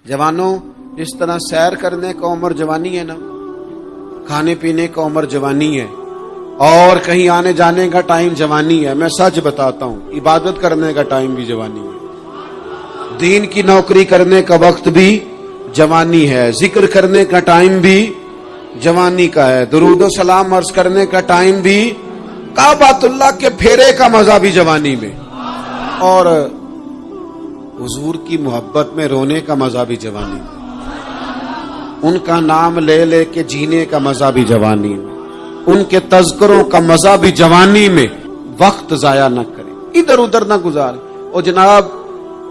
جوانوں، جس طرح سیر کرنے کا عمر جوانی ہے نا، کھانے پینے کا عمر جوانی ہے، اور کہیں آنے جانے کا ٹائم جوانی ہے، میں سچ بتاتا ہوں عبادت کرنے کا ٹائم بھی جوانی ہے، دین کی نوکری کرنے کا وقت بھی جوانی ہے، ذکر کرنے کا ٹائم بھی جوانی کا ہے، درود و سلام عرض کرنے کا ٹائم بھی، کعبۃ اللہ کے پھیرے کا مزہ بھی جوانی میں، اور حضور کی محبت میں رونے کا مزہ بھی جوانی میں، ان کا نام لے لے کے جینے کا مزہ بھی جوانی میں، ان کے تذکروں کا مزہ بھی جوانی میں۔ وقت ضائع نہ کریں، ادھر ادھر نہ گزاریں۔ اور جناب،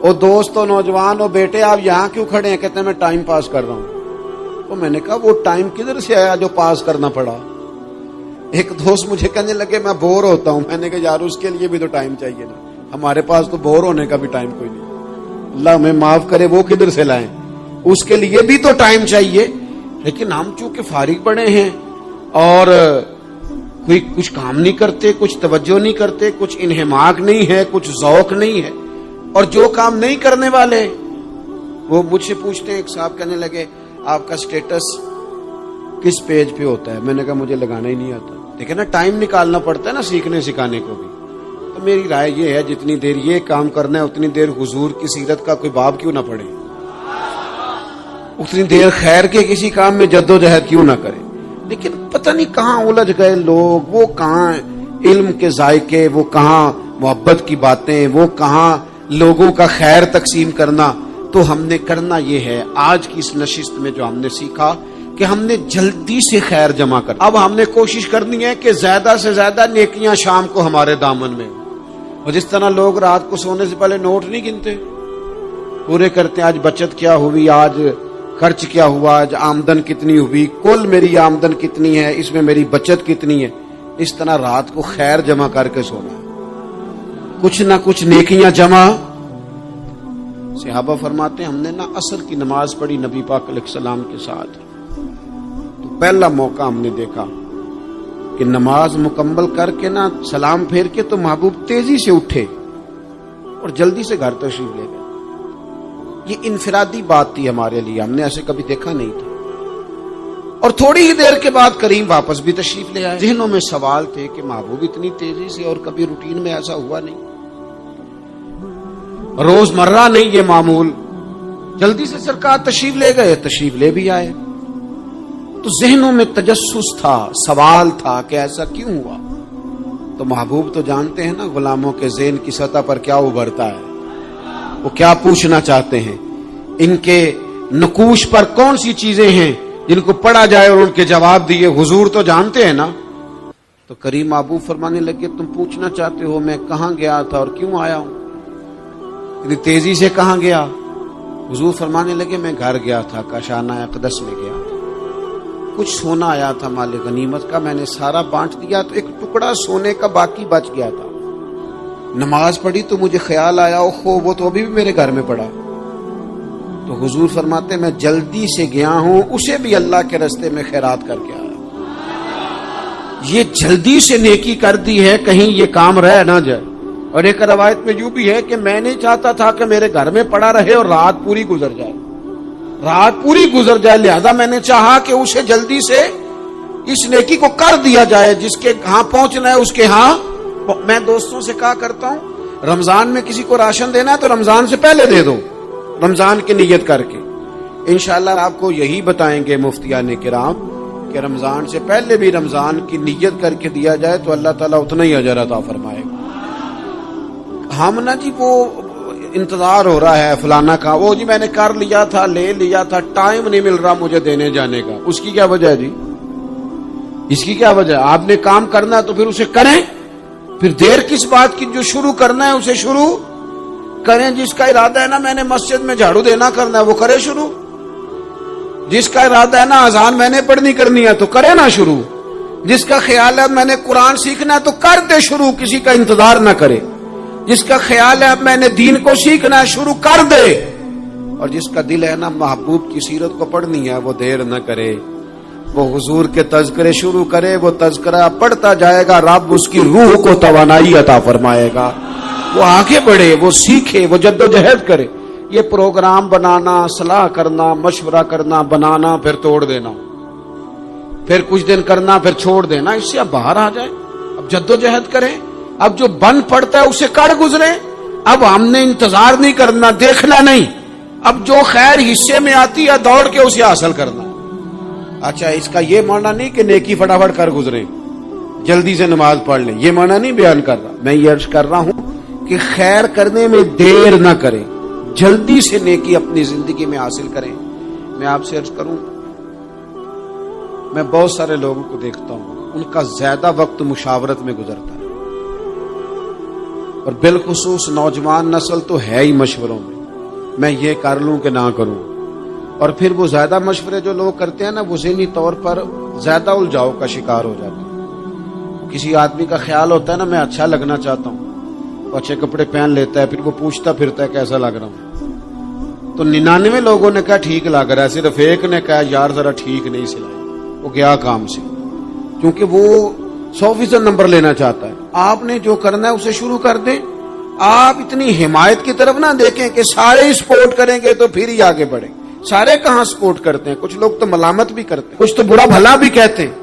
اور دوست و نوجوان اور بیٹے، آپ یہاں کیوں کھڑے ہیں؟ کہتے ہیں میں ٹائم پاس کر رہا ہوں۔ تو میں نے کہا وہ ٹائم کدھر سے آیا جو پاس کرنا پڑا؟ ایک دوست مجھے کہنے لگے میں بور ہوتا ہوں۔ میں نے کہا یار اس کے لیے بھی تو ٹائم چاہیے نا، ہمارے پاس تو بور ہونے کا بھی ٹائم کوئی نہیں، اللہ ہمیں معاف کرے، وہ کدھر سے لائیں؟ اس کے لیے بھی تو ٹائم چاہیے۔ لیکن ہم چونکہ فارغ پڑے ہیں اور کوئی کچھ کام نہیں کرتے، کچھ توجہ نہیں کرتے، کچھ انہماک نہیں ہے، کچھ ذوق نہیں ہے، اور جو کام نہیں کرنے والے وہ مجھ سے پوچھتے ہیں۔ ایک صاحب کہنے لگے آپ کا سٹیٹس کس پیج پہ ہوتا ہے؟ میں نے کہا مجھے لگانا ہی نہیں آتا۔ دیکھیں نا، ٹائم نکالنا پڑتا ہے نا سیکھنے سکھانے کو بھی۔ تو میری رائے یہ ہے جتنی دیر یہ کام کرنا ہے اتنی دیر حضور کی سیرت کا کوئی باب کیوں نہ پڑھے، اتنی دیر خیر کے کسی کام میں جدوجہد کیوں نہ کرے۔ لیکن پتہ نہیں کہاں الجھ گئے لوگ، وہ کہاں علم کے ذائقے، وہ کہاں محبت کی باتیں، وہ کہاں لوگوں کا خیر تقسیم کرنا۔ تو ہم نے کرنا یہ ہے، آج کی اس نشست میں جو ہم نے سیکھا کہ ہم نے جلدی سے خیر جمع کر، اب ہم نے کوشش کرنی ہے کہ زیادہ سے زیادہ نیکیاں شام کو ہمارے دامن میں۔ اور جس طرح لوگ رات کو سونے سے پہلے نوٹ نہیں گنتے، پورے کرتے ہیں آج بچت کیا ہوئی، آج خرچ کیا ہوا، آج آمدن کتنی ہوئی، کل میری آمدن کتنی ہے، اس میں میری بچت کتنی ہے۔ اس طرح رات کو خیر جمع کر کے سونا، کچھ نہ کچھ نیکیاں جمع۔ صحابہ فرماتے ہیں ہم نے نا عصر کی نماز پڑھی نبی پاک علیہ السلام کے ساتھ، تو پہلا موقع ہم نے دیکھا کہ نماز مکمل کر کے نا سلام پھیر کے تو محبوب تیزی سے اٹھے اور جلدی سے گھر تشریف لے گئے۔ یہ انفرادی بات تھی ہمارے لیے، ہم نے ایسے کبھی دیکھا نہیں تھا۔ اور تھوڑی ہی دیر کے بعد کریم واپس بھی تشریف لے آئے۔ ذہنوں میں سوال تھے کہ محبوب اتنی تیزی سے، اور کبھی روٹین میں ایسا ہوا نہیں، روز مرہ نہیں یہ معمول۔ جلدی سے سرکار تشریف لے گئے، تشریف لے بھی آئے۔ تو ذہنوں میں تجسس تھا، سوال تھا کہ ایسا کیوں ہوا؟ تو محبوب تو جانتے ہیں نا غلاموں کے ذہن کی سطح پر کیا ابھرتا ہے، وہ کیا پوچھنا چاہتے ہیں، ان کے نقوش پر کون سی چیزیں ہیں جن کو پڑھا جائے اور ان کے جواب دیے۔ حضور تو جانتے ہیں نا۔ تو کریم محبوب فرمانے لگے تم پوچھنا چاہتے ہو میں کہاں گیا تھا اور کیوں آیا ہوں، اتنی تیزی سے کہاں گیا؟ حضور فرمانے لگے میں گھر گیا تھا، کاشانہ اقدس میں گیا تھا، کچھ سونا آیا تھا مال غنیمت کا، میں نے سارا بانٹ دیا، تو ایک ٹکڑا سونے کا باقی بچ گیا تھا۔ نماز پڑھی تو مجھے خیال آیا اوہو وہ تو ابھی بھی میرے گھر میں پڑا۔ تو حضور فرماتے میں جلدی سے گیا ہوں، اسے بھی اللہ کے راستے میں خیرات کر کے آیا۔ یہ جلدی سے نیکی کر دی ہے کہیں یہ کام رہ نہ جائے۔ اور ایک روایت میں یوں بھی ہے کہ میں نہیں چاہتا تھا کہ میرے گھر میں پڑا رہے اور رات پوری گزر جائے، رات پوری گزر جائے، لہذا میں نے چاہا کہ اسے جلدی سے اس نیکی کو کر دیا جائے، جس کے ہاں پہنچنا ہے اس کے ہاں۔ میں دوستوں سے کہا کرتا ہوں رمضان میں کسی کو راشن دینا ہے تو رمضان سے پہلے دے دو، رمضان کی نیت کر کے۔ انشاءاللہ آپ کو یہی بتائیں گے مفتیان کرام کہ رمضان سے پہلے بھی رمضان کی نیت کر کے دیا جائے تو اللہ تعالیٰ اتنا ہی اجر عطا فرمائے گا۔ ہم نا جی وہ انتظار ہو رہا ہے فلانا کا، وہ جی میں نے کر لیا تھا، لے لیا تھا، ٹائم نہیں مل رہا مجھے دینے جانے کا۔ اس کی کیا وجہ ہے جی؟ اس کی کیا وجہ ہے؟ آپ نے کام کرنا ہے تو پھر اسے کریں، پھر دیر کس بات کی؟ جو شروع کرنا ہے اسے شروع کریں۔ جس کا ارادہ ہے نا میں نے مسجد میں جھاڑو دینا کرنا ہے وہ کرے شروع، جس کا ارادہ ہے نا اذان میں نے پڑھنی کرنی ہے تو کرے نا شروع، جس کا خیال ہے میں نے قرآن سیکھنا ہے تو کر دے شروع، کسی کا انتظار نہ کرے، جس کا خیال ہے اب میں نے دین کو سیکھنا ہے شروع کر دے، اور جس کا دل ہے نا محبوب کی سیرت کو پڑھنی ہے وہ دیر نہ کرے، وہ حضور کے تذکرے شروع کرے، وہ تذکرہ پڑھتا جائے گا، رب اس کی روح کو توانائی عطا فرمائے گا، وہ آگے بڑھے، وہ سیکھے، وہ جدوجہد کرے۔ یہ پروگرام بنانا، صلاح کرنا، مشورہ کرنا، بنانا، پھر توڑ دینا، پھر کچھ دن کرنا، پھر چھوڑ دینا، اس سے اب باہر آ جائیں، اب جدوجہد کریں، اب جو بن پڑتا ہے اسے کر گزریں۔ اب ہم نے انتظار نہیں کرنا، دیکھنا نہیں، اب جو خیر حصے میں آتی ہے دوڑ کے اسے حاصل کرنا۔ اچھا، اس کا یہ معنی نہیں کہ نیکی فٹافٹ کر گزریں، جلدی سے نماز پڑھ لیں، یہ معنی نہیں بیان کر رہا۔ میں یہ عرض کر رہا ہوں کہ خیر کرنے میں دیر نہ کریں، جلدی سے نیکی اپنی زندگی میں حاصل کریں۔ میں آپ سے عرض کروں، میں بہت سارے لوگوں کو دیکھتا ہوں، ان کا زیادہ وقت مشاورت میں گزرتا ہے، اور بالخصوص نوجوان نسل تو ہے ہی مشوروں میں یہ کر لوں کہ نہ کروں، اور پھر وہ زیادہ مشورے جو لوگ کرتے ہیں نا، وہ ذہنی طور پر زیادہ الجھاؤ کا شکار ہو جاتے ہیں۔ کسی آدمی کا خیال ہوتا ہے نا، میں اچھا لگنا چاہتا ہوں، وہ اچھے کپڑے پہن لیتا ہے، پھر وہ پوچھتا پھرتا ہے کیسا لگ رہا ہوں، تو 99 لوگوں نے کہا ٹھیک لگ رہا ہے، صرف ایک نے کہا یار ذرا ٹھیک نہیں سلائی، وہ گیا کام سے، کیونکہ وہ 100% نمبر لینا چاہتا ہے۔ آپ نے جو کرنا ہے اسے شروع کر دیں، آپ اتنی حمایت کی طرف نہ دیکھیں کہ سارے ہی سپورٹ کریں گے تو پھر ہی آگے بڑھیں۔ سارے کہاں سپورٹ کرتے ہیں، کچھ لوگ تو ملامت بھی کرتے ہیں، کچھ تو برا بھلا بھی کہتے ہیں،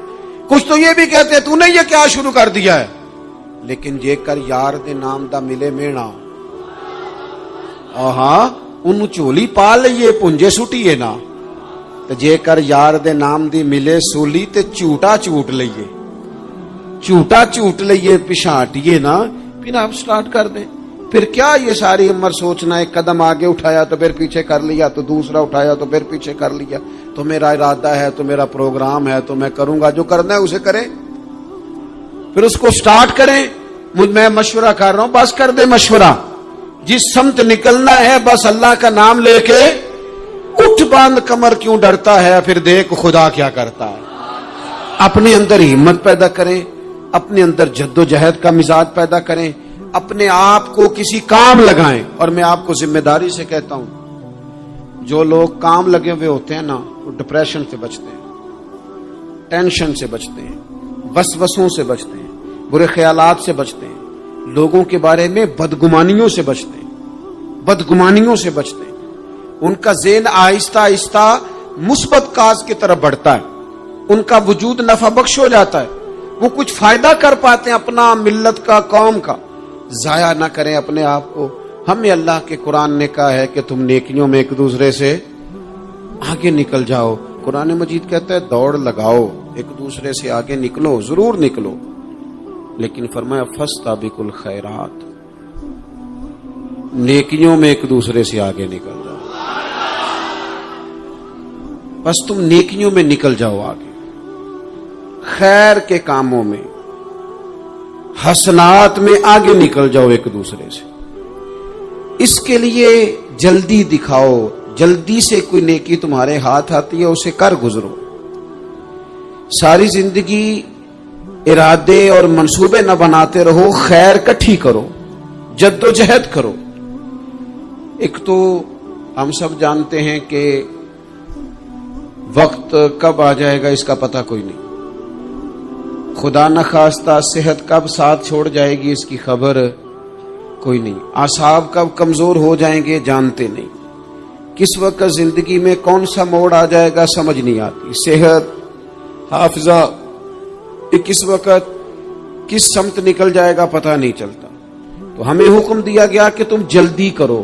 کچھ تو یہ بھی کہتے ہیں تو نے یہ کیا شروع کر دیا ہے۔ لیکن جے کر یار دے نام دا ملے مینا، ہاں انہوں چولی پا لئیے پنجے سٹیے نا، تو جے کر یار دے نام دی ملے سولی تے چوٹا چوٹ لئیے، چوٹا چوٹ لئیے، پچھاٹیے نا، پھر آپ سٹارٹ کر دیں۔ پھر کیا یہ ساری عمر سوچنا، ایک قدم آگے اٹھایا تو پھر پیچھے کر لیا، تو دوسرا اٹھایا تو پھر پیچھے کر لیا، تو میرا ارادہ ہے، تو میرا پروگرام ہے، تو میں کروں گا، جو کرنا ہے اسے کریں، پھر اس کو سٹارٹ کریں۔ میں مشورہ کر رہا ہوں، بس کر دے مشورہ، جس سمت نکلنا ہے بس اللہ کا نام لے کے اٹھ، باندھ کمر کیوں ڈرتا ہے، پھر دیکھ خدا کیا کرتا ہے۔ اپنے اندر ہمت پیدا کریں، اپنے اندر جدوجہد کا مزاج پیدا کریں، اپنے آپ کو کسی کام لگائیں۔ اور میں آپ کو ذمہ داری سے کہتا ہوں، جو لوگ کام لگے ہوئے ہوتے ہیں نا، وہ ڈپریشن سے بچتے ہیں، ٹینشن سے بچتے ہیں، وسوسوں سے بچتے ہیں، برے خیالات سے بچتے ہیں، لوگوں کے بارے میں بدگمانیوں سے بچتے ہیں، بدگمانیوں سے بچتے ہیں۔ ان کا ذہن آہستہ آہستہ مثبت کاز کی طرف بڑھتا ہے، ان کا وجود نفع بخش ہو جاتا ہے، وہ کچھ فائدہ کر پاتے ہیں اپنا، ملت کا، قوم کا۔ ضائع نہ کریں اپنے آپ کو۔ ہمیں اللہ کے قرآن نے کہا ہے کہ تم نیکیوں میں ایک دوسرے سے آگے نکل جاؤ۔ قرآن مجید کہتا ہے دوڑ لگاؤ، ایک دوسرے سے آگے نکلو، ضرور نکلو، لیکن فرمایا فاستبقوا الخیرات، نیکیوں میں ایک دوسرے سے آگے نکل جاؤ۔ بس تم نیکیوں میں نکل جاؤ آگے، خیر کے کاموں میں، حسنات میں آگے نکل جاؤ ایک دوسرے سے۔ اس کے لیے جلدی دکھاؤ، جلدی سے کوئی نیکی تمہارے ہاتھ آتی ہے اسے کر گزرو۔ ساری زندگی ارادے اور منصوبے نہ بناتے رہو، خیر کٹھی کرو، جدوجہد کرو۔ ایک تو ہم سب جانتے ہیں کہ وقت کب آ جائے گا اس کا پتہ کوئی نہیں، خدا نخواستہ صحت کب ساتھ چھوڑ جائے گی اس کی خبر کوئی نہیں، اعصاب کب کمزور ہو جائیں گے جانتے نہیں، کس وقت زندگی میں کون سا موڑ آ جائے گا سمجھ نہیں آتی، صحت، حافظہ کس وقت کس سمت نکل جائے گا پتہ نہیں چلتا۔ تو ہمیں حکم دیا گیا کہ تم جلدی کرو،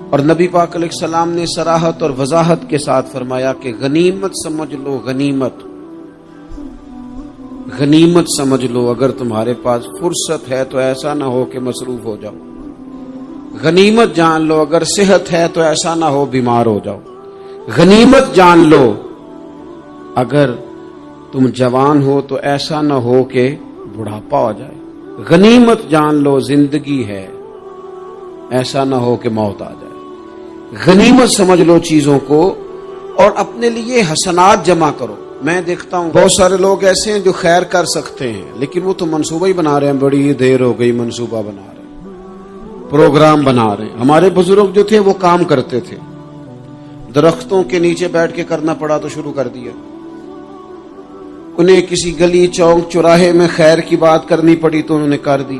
اور نبی پاک علیہ السلام نے صراحت اور وضاحت کے ساتھ فرمایا کہ غنیمت سمجھ لو، غنیمت غنیمت سمجھ لو، اگر تمہارے پاس فرصت ہے تو ایسا نہ ہو کہ مصروف ہو جاؤ، غنیمت جان لو، اگر صحت ہے تو ایسا نہ ہو بیمار ہو جاؤ، غنیمت جان لو، اگر تم جوان ہو تو ایسا نہ ہو کہ بڑھاپا ہو جائے، غنیمت جان لو زندگی ہے، ایسا نہ ہو کہ موت آ جائے، غنیمت سمجھ لو چیزوں کو، اور اپنے لیے حسنات جمع کرو۔ میں دیکھتا ہوں بہت سارے لوگ ایسے ہیں جو خیر کر سکتے ہیں لیکن وہ تو منصوبہ ہی بنا رہے ہیں، بڑی دیر ہو گئی منصوبہ بنا رہے ہیں، پروگرام بنا رہے ہیں۔ ہمارے بزرگ جو تھے وہ کام کرتے تھے، درختوں کے نیچے بیٹھ کے کرنا پڑا تو شروع کر دیا، انہیں کسی گلی چوک چوراہے میں خیر کی بات کرنی پڑی تو انہوں نے کر دی،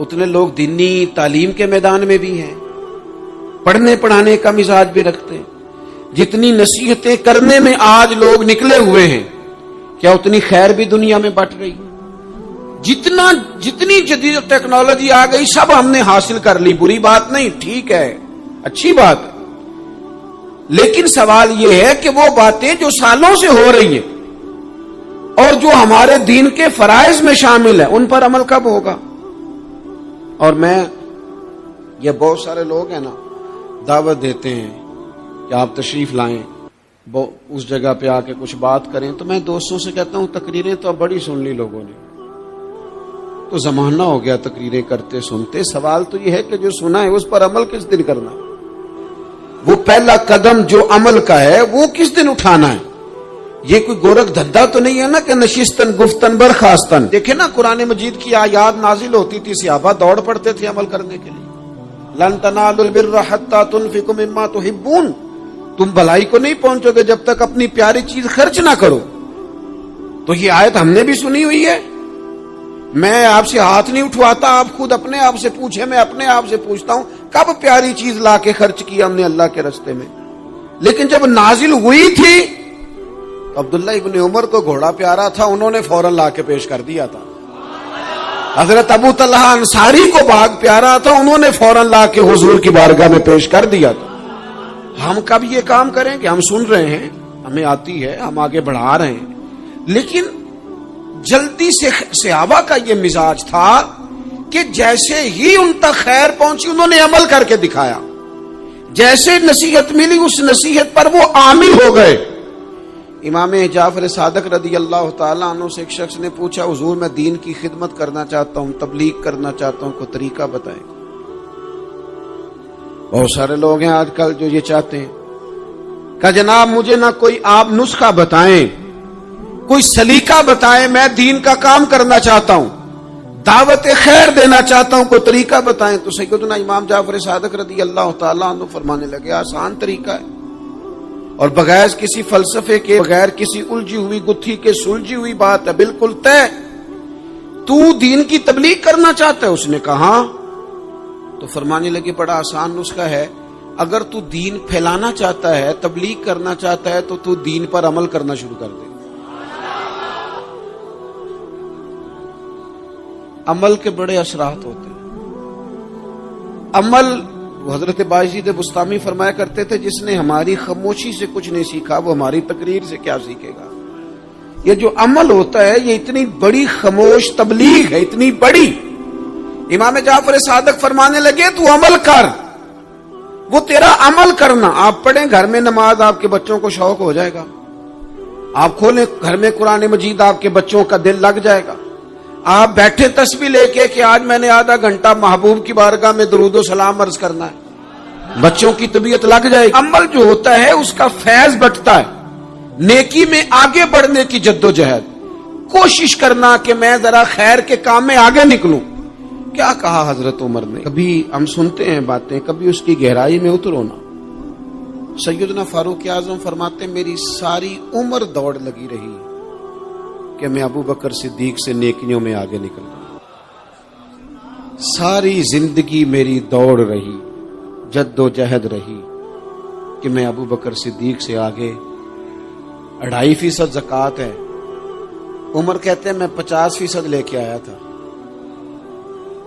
اتنے لوگ دینی تعلیم کے میدان میں بھی ہیں، پڑھنے پڑھانے کا مزاج بھی رکھتے ہیں۔ جتنی نصیحتیں کرنے میں آج لوگ نکلے ہوئے ہیں، کیا اتنی خیر بھی دنیا میں بٹ رہی؟ جتنی جدید ٹیکنالوجی آ گئی سب ہم نے حاصل کر لی، بری بات نہیں، ٹھیک ہے، اچھی بات ہے، لیکن سوال یہ ہے کہ وہ باتیں جو سالوں سے ہو رہی ہیں اور جو ہمارے دین کے فرائض میں شامل ہیں ان پر عمل کب ہوگا؟ اور یہ بہت سارے لوگ ہیں نا، دعوت دیتے ہیں کہ آپ تشریف لائیں، اس جگہ پہ آ کے کچھ بات کریں، تو میں دوستوں سے کہتا ہوں تقریریں تو اب بڑی سن لی لوگوں نے، تو زمانہ ہو گیا تقریریں کرتے سنتے۔ سوال تو یہ ہے کہ جو سنا ہے اس پر عمل کس دن کرنا؟ وہ پہلا قدم جو عمل کا ہے وہ کس دن اٹھانا ہے؟ یہ کوئی گورکھ دھندا تو نہیں ہے نا کہ نشستن گفتن برخاستن۔ دیکھیں نا قرآن مجید کی آیات نازل ہوتی تھی، صحابہ دوڑ پڑتے تھے عمل کرنے کے لیے۔ لن تنالوا البر حتى تنفقوا مما تحبون، تم بھلائی کو نہیں پہنچو گے جب تک اپنی پیاری چیز خرچ نہ کرو۔ تو یہ آیت ہم نے بھی سنی ہوئی ہے، میں آپ سے ہاتھ نہیں اٹھواتا، آپ خود اپنے آپ سے پوچھیں، میں اپنے آپ سے پوچھتا ہوں کب پیاری چیز لا کے خرچ کیا ہم نے اللہ کے راستے میں؟ لیکن جب نازل ہوئی تھی تو عبداللہ ابن عمر کو گھوڑا پیارا تھا، انہوں نے فوراً لا کے پیش کر دیا تھا۔ حضرت ابو طلحہ انصاری کو باغ پیارا تھا، انہوں نے فوراً لا کے حضور کی بارگاہ میں پیش کر دیا تھا۔ ہم کب یہ کام کریں کہ ہم سن رہے ہیں، ہمیں آتی ہے، ہم آگے بڑھا رہے ہیں، لیکن جلدی سے صحابہ کا یہ مزاج تھا کہ جیسے ہی ان تک خیر پہنچی انہوں نے عمل کر کے دکھایا، جیسے نصیحت ملی اس نصیحت پر وہ عامل ہو گئے۔ امام جعفر صادق رضی اللہ تعالیٰ عنہ سے ایک شخص نے پوچھا، حضور میں دین کی خدمت کرنا چاہتا ہوں، تبلیغ کرنا چاہتا ہوں، کوئی طریقہ بتائیں۔ بہت سارے لوگ ہیں آج کل جو یہ چاہتے ہیں کہ جناب مجھے نہ کوئی آپ نسخہ بتائیں، کوئی سلیقہ بتائیں، میں دین کا کام کرنا چاہتا ہوں، دعوت خیر دینا چاہتا ہوں، کوئی طریقہ بتائیں۔ تو سیدنا امام جعفر صادق رضی اللہ تعالیٰ عنہ فرمانے لگے، آسان طریقہ ہے، اور بغیر کسی فلسفے کے، بغیر کسی الجھی ہوئی گتھی کے سلجھی ہوئی بات ہے، بالکل طے۔ تو دین کی تبلیغ کرنا چاہتا ہے؟ اس نے کہا، تو فرمانے لگے بڑا آسان نسخہ ہے، اگر تو دین پھیلانا چاہتا ہے، تبلیغ کرنا چاہتا ہے، تو دین پر عمل کرنا شروع کر دے۔ عمل کے بڑے اثرات ہوتے ہیں۔ عمل، حضرت باجید بستامی فرمایا کرتے تھے، جس نے ہماری خاموشی سے کچھ نہیں سیکھا وہ ہماری تقریر سے کیا سیکھے گا۔ یہ جو عمل ہوتا ہے یہ اتنی بڑی خاموش تبلیغ ہے، اتنی بڑی۔ امام جعفر صادق فرمانے لگے تو عمل کر، وہ تیرا عمل کرنا۔ آپ پڑھیں گھر میں نماز، آپ کے بچوں کو شوق ہو جائے گا، آپ کھولیں گھر میں قرآن مجید، آپ کے بچوں کا دل لگ جائے گا۔ آپ بیٹھے تسبیح لے کے کہ آج میں نے آدھا گھنٹہ محبوب کی بارگاہ میں درود و سلام عرض کرنا ہے، بچوں کی طبیعت لگ جائے گی۔ عمل جو ہوتا ہے اس کا فیض بٹتا ہے، نیکی میں آگے بڑھنے کی جدوجہد، کوشش کرنا کہ میں ذرا خیر کے کام میں آگے نکلوں۔ کیا کہا حضرت عمر نے؟ کبھی ہم سنتے ہیں باتیں، کبھی اس کی گہرائی میں اترو نا۔ سیدنا فاروق اعظم فرماتے ہیں میری ساری عمر دوڑ لگی رہی کہ میں ابو بکر صدیق سے نیکیوں میں آگے نکل رہا، ساری زندگی میری دوڑ رہی، جد و جہد رہی کہ میں ابو بکر صدیق سے آگے۔ 2.5% زکوٰۃ ہے، عمر کہتے ہیں میں 50% لے کے آیا تھا،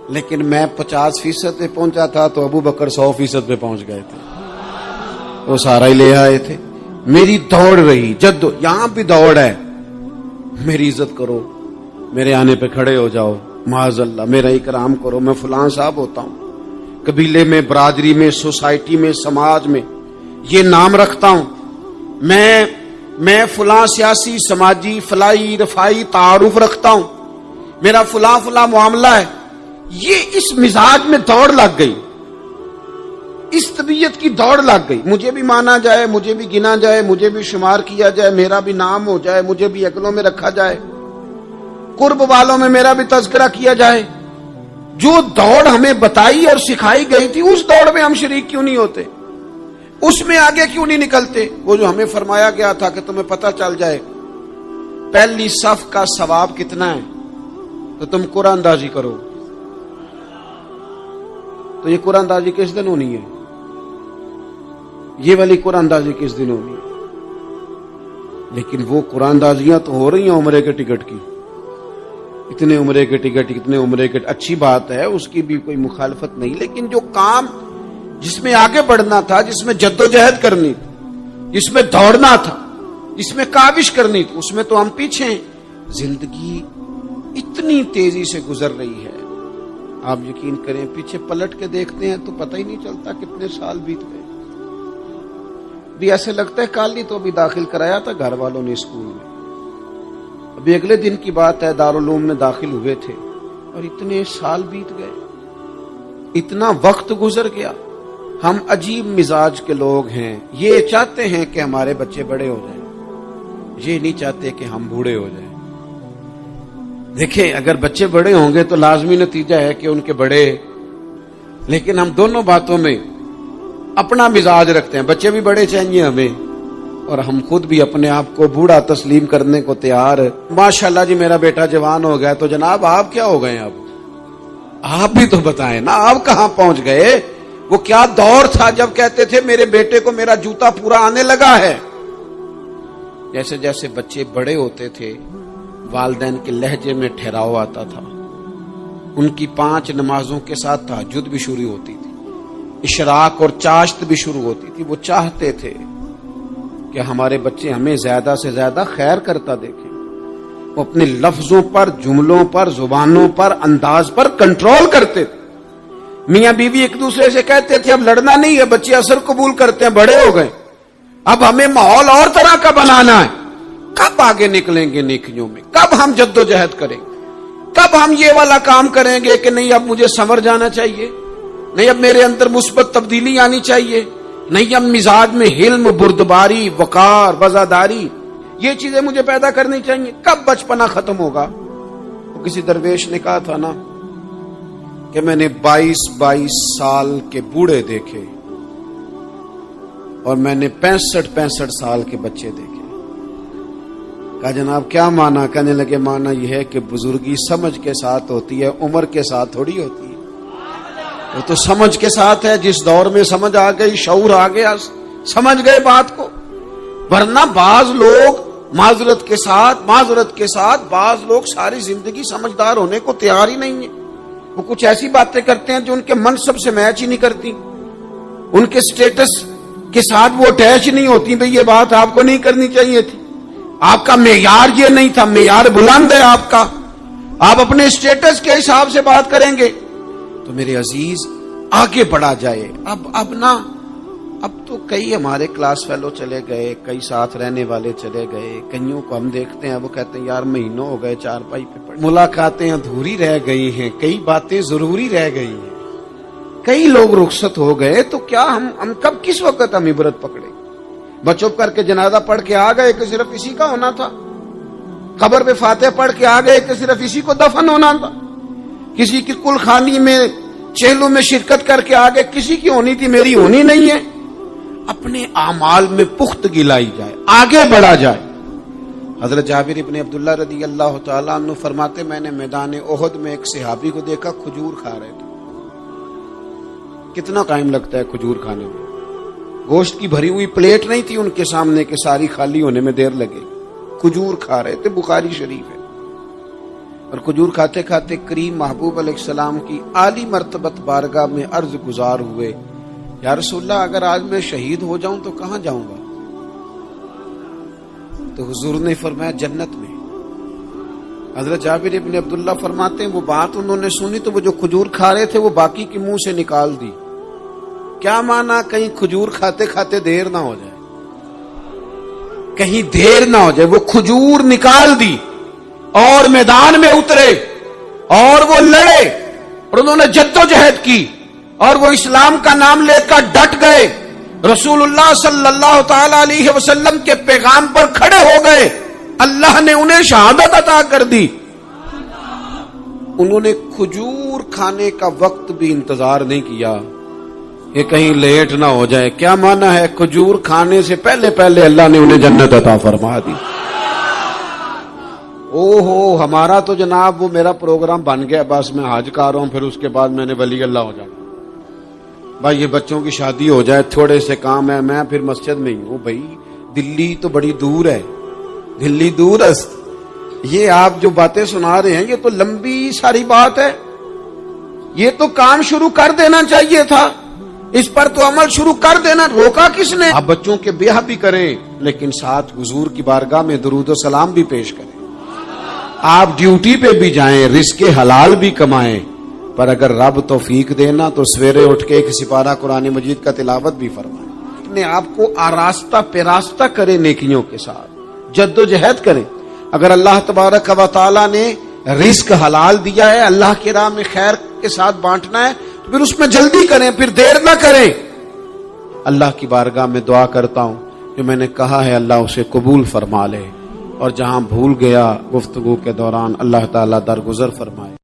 لیکن میں 50% پہ پہنچا تھا تو ابو بکر 100% پہ پہنچ گئے تھے، وہ سارا ہی لے آئے تھے۔ میری دوڑ رہی، یہاں بھی دوڑ ہے، میری عزت کرو، میرے آنے پہ کھڑے ہو جاؤ، معاذ اللہ میرا اکرام کرو، میں فلاں صاحب ہوتا ہوں، قبیلے میں، برادری میں، سوسائٹی میں، سماج میں یہ نام رکھتا ہوں، میں فلاں سیاسی، سماجی، فلاحی، رفائی تعارف رکھتا ہوں، میرا فلاں معاملہ ہے۔ یہ اس مزاج میں دوڑ لگ گئی، اس طبیعت کی دوڑ لگ گئی، مجھے بھی مانا جائے، مجھے بھی گنا جائے، مجھے بھی شمار کیا جائے، میرا بھی نام ہو جائے، مجھے بھی اگلوں میں رکھا جائے، قرب والوں میں میرا بھی تذکرہ کیا جائے۔ جو دوڑ ہمیں بتائی اور سکھائی گئی تھی اس دوڑ میں ہم شریک کیوں نہیں ہوتے؟ اس میں آگے کیوں نہیں نکلتے؟ وہ جو ہمیں فرمایا گیا تھا کہ تمہیں پتہ چل جائے پہلی صف کا ثواب کتنا ہے تو تم قرآن اندازی کرو، تو یہ قرآن اندازی کس دن ہونی ہے؟ یہ والی قرآن اندازی کس دن ہونی ہے؟ لیکن وہ قرآن اندازیاں تو ہو رہی ہیں عمرے کے ٹکٹ کی، اتنے عمرے کے ٹکٹ، اتنے عمرے کے، اچھی بات ہے، اس کی بھی کوئی مخالفت نہیں، لیکن جو کام جس میں آگے بڑھنا تھا، جس میں جدوجہد کرنی تھی، جس میں دوڑنا تھا، جس میں کاوش کرنی تھی، اس میں تو ہم پیچھے ہیں۔ زندگی اتنی تیزی سے گزر رہی ہے، آپ یقین کریں پیچھے پلٹ کے دیکھتے ہیں تو پتہ ہی نہیں چلتا کتنے سال بیت گئے۔ بھی ایسے لگتا ہے کل ہی تو ابھی داخل کرایا تھا گھر والوں نے اسکول میں، ابھی اگلے دن کی بات ہے دارالعلوم میں داخل ہوئے تھے اور اتنے سال بیت گئے، اتنا وقت گزر گیا۔ ہم عجیب مزاج کے لوگ ہیں، یہ چاہتے ہیں کہ ہمارے بچے بڑے ہو جائیں، یہ نہیں چاہتے کہ ہم بوڑھے ہو جائیں۔ دیکھیں اگر بچے بڑے ہوں گے تو لازمی نتیجہ ہے کہ ان کے بڑے، لیکن ہم دونوں باتوں میں اپنا مزاج رکھتے ہیں، بچے بھی بڑے چاہیے ہمیں اور ہم خود بھی اپنے آپ کو بوڑھا تسلیم کرنے کو تیار۔ ماشاءاللہ جی میرا بیٹا جوان ہو گیا، تو جناب آپ کیا ہو گئے؟ اب آپ بھی تو بتائیں نا، آپ کہاں پہنچ گئے؟ وہ کیا دور تھا جب کہتے تھے میرے بیٹے کو میرا جوتا پورا آنے لگا ہے۔ جیسے جیسے بچے بڑے ہوتے تھے والدین کے لہجے میں ٹھہراؤ آتا تھا، ان کی 5 نمازوں کے ساتھ تہجد بھی شروع ہوتی تھی، اشراق اور چاشت بھی شروع ہوتی تھی۔ وہ چاہتے تھے کہ ہمارے بچے ہمیں زیادہ سے زیادہ خیر کرتا دیکھیں، وہ اپنے لفظوں پر، جملوں پر، زبانوں پر، انداز پر کنٹرول کرتے تھے۔ میاں بیوی ایک دوسرے سے کہتے تھے اب لڑنا نہیں ہے، بچے اثر قبول کرتے ہیں، بڑے ہو گئے، اب ہمیں ماحول اور طرح کا بنانا ہے۔ کب آگے نکلیں گے نیکیوں میں؟ کب ہم جد و جہد کریں گے؟ کب ہم یہ والا کام کریں گے کہ نہیں اب مجھے سنور جانا چاہیے، نہیں اب میرے اندر مثبت تبدیلی آنی چاہیے، نہیں اب مزاج میں حلم، بردباری، وقار، وزاداری، یہ چیزیں مجھے پیدا کرنی چاہیے؟ کب بچپنا ختم ہوگا؟ تو کسی درویش نے کہا تھا نا کہ میں نے 22 سال کے بوڑھے دیکھے اور میں نے 65 سال کے بچے دیکھے۔ کہا جناب کیا مانا؟ کہنے لگے مانا یہ ہے کہ بزرگی سمجھ کے ساتھ ہوتی ہے، عمر کے ساتھ تھوڑی ہوتی ہے۔ وہ تو سمجھ کے ساتھ ہے، جس دور میں سمجھ آ گئی، شعور آ گیا، سمجھ گئے بات کو۔ ورنہ بعض لوگ معذرت کے ساتھ بعض لوگ ساری زندگی سمجھدار ہونے کو تیار ہی نہیں ہیں۔ وہ کچھ ایسی باتیں کرتے ہیں جو ان کے منصب سے میچ ہی نہیں کرتی، ان کے سٹیٹس کے ساتھ وہ اٹیچ نہیں ہوتی۔ بھئی یہ بات آپ کو نہیں کرنی چاہیے تھی، آپ کا معیار یہ نہیں تھا، معیار بلند ہے آپ کا، آپ اپنے سٹیٹس کے حساب سے بات کریں گے۔ تو میرے عزیز آگے بڑھا جائے۔ اب تو کئی ہمارے کلاس فیلو چلے گئے، کئی ساتھ رہنے والے چلے گئے، کئیوں کو ہم دیکھتے ہیں وہ کہتے ہیں یار مہینوں ہو گئے چارپائی پہ پڑے، ملاقاتیں ادھوری رہ گئی ہیں، کئی باتیں ضروری رہ گئی ہیں، کئی لوگ رخصت ہو گئے، تو کیا ہم کب کس وقت ہم عبرت پکڑیں؟ بچوں کر کے جنازہ پڑھ کے آ گئے کہ صرف اسی کا ہونا تھا، قبر پہ فاتح پڑھ کے آ گئے کہ صرف اسی کو دفن ہونا تھا، کسی کی کل خانی میں چہلوں میں شرکت کر کے آ گئے، کسی کی ہونی تھی میری ہونی نہیں ہے۔ اپنے اعمال میں پختگی لائی جائے، آگے بڑھا جائے۔ حضرت جابر ابن عبداللہ رضی اللہ تعالیٰ عنہ فرماتے میں نے میدان احد میں ایک صحابی کو دیکھا کھجور کھا رہے تھے۔ کتنا ٹائم لگتا ہے کھجور کھانے میں؟ گوشت کی بھری ہوئی پلیٹ نہیں تھی ان کے سامنے کہ ساری خالی ہونے میں دیر لگے، کھجور کھا رہے تھے، بخاری شریف ہے۔ اور کھجور کھاتے کھاتے کریم محبوب علیہ السلام کی عالی مرتبت بارگاہ میں عرض گزار ہوئے یا رسول اللہ اگر آج میں شہید ہو جاؤں تو کہاں جاؤں گا؟ تو حضور نے فرمایا جنت میں۔ حضرت جابر ابن عبداللہ فرماتے ہیں وہ بات انہوں نے سنی تو وہ جو کھجور کھا رہے تھے وہ باقی کے منہ سے نکال دی۔ کیا مانا؟ کہیں کھجور کھاتے کھاتے دیر نہ ہو جائے، کہیں دیر نہ ہو جائے۔ وہ کھجور نکال دی اور میدان میں اترے اور وہ لڑے اور انہوں نے جدوجہد کی اور وہ اسلام کا نام لے کر ڈٹ گئے، رسول اللہ صلی اللہ تعالی علیہ وسلم کے پیغام پر کھڑے ہو گئے، اللہ نے انہیں شہادت عطا کر دی۔ انہوں نے کھجور کھانے کا وقت بھی انتظار نہیں کیا کہ کہیں لیٹ نہ ہو جائے۔ کیا مانا ہے؟ کھجور کھانے سے پہلے پہلے اللہ نے انہیں جنت عطا فرما دی۔ ہمارا تو جناب وہ میرا پروگرام بن گیا، بس میں حج کر رہا ہوں، پھر اس کے بعد میں نے ولی اللہ ہو جانا۔ بھائی یہ بچوں کی شادی ہو جائے، تھوڑے سے کام ہے، میں پھر مسجد میں ہی ہوں. بھائی دلی تو بڑی دور ہے، دلی دور است. یہ آپ جو باتیں سنا رہے ہیں یہ تو لمبی ساری بات ہے. یہ تو کام شروع کر دینا چاہیے تھا، اس پر تو عمل شروع کر دینا، روکا کس نے؟ آپ بچوں کے بیاہ بھی کریں لیکن ساتھ حضور کی بارگاہ میں درود و سلام بھی پیش کریں. آپ ڈیوٹی پہ بھی جائیں، رزق حلال بھی کمائیں، پر اگر رب توفیق دینا تو سویرے اٹھ کے ایک سپارہ قرآن مجید کا تلاوت بھی فرمائیں. اپنے آپ کو آراستہ پیراستہ کریں، نیکیوں کے ساتھ جد و جہد کریں. اگر اللہ تبارک و تعالی نے رزق حلال دیا ہے، اللہ کی راہ میں خیر کے ساتھ بانٹنا ہے، تو پھر اس میں جلدی کریں، پھر دیر نہ کریں. اللہ کی بارگاہ میں دعا کرتا ہوں جو میں نے کہا ہے اللہ اسے قبول فرما لے، اور جہاں بھول گیا گفتگو کے دوران اللہ تعالیٰ درگزر فرمائے.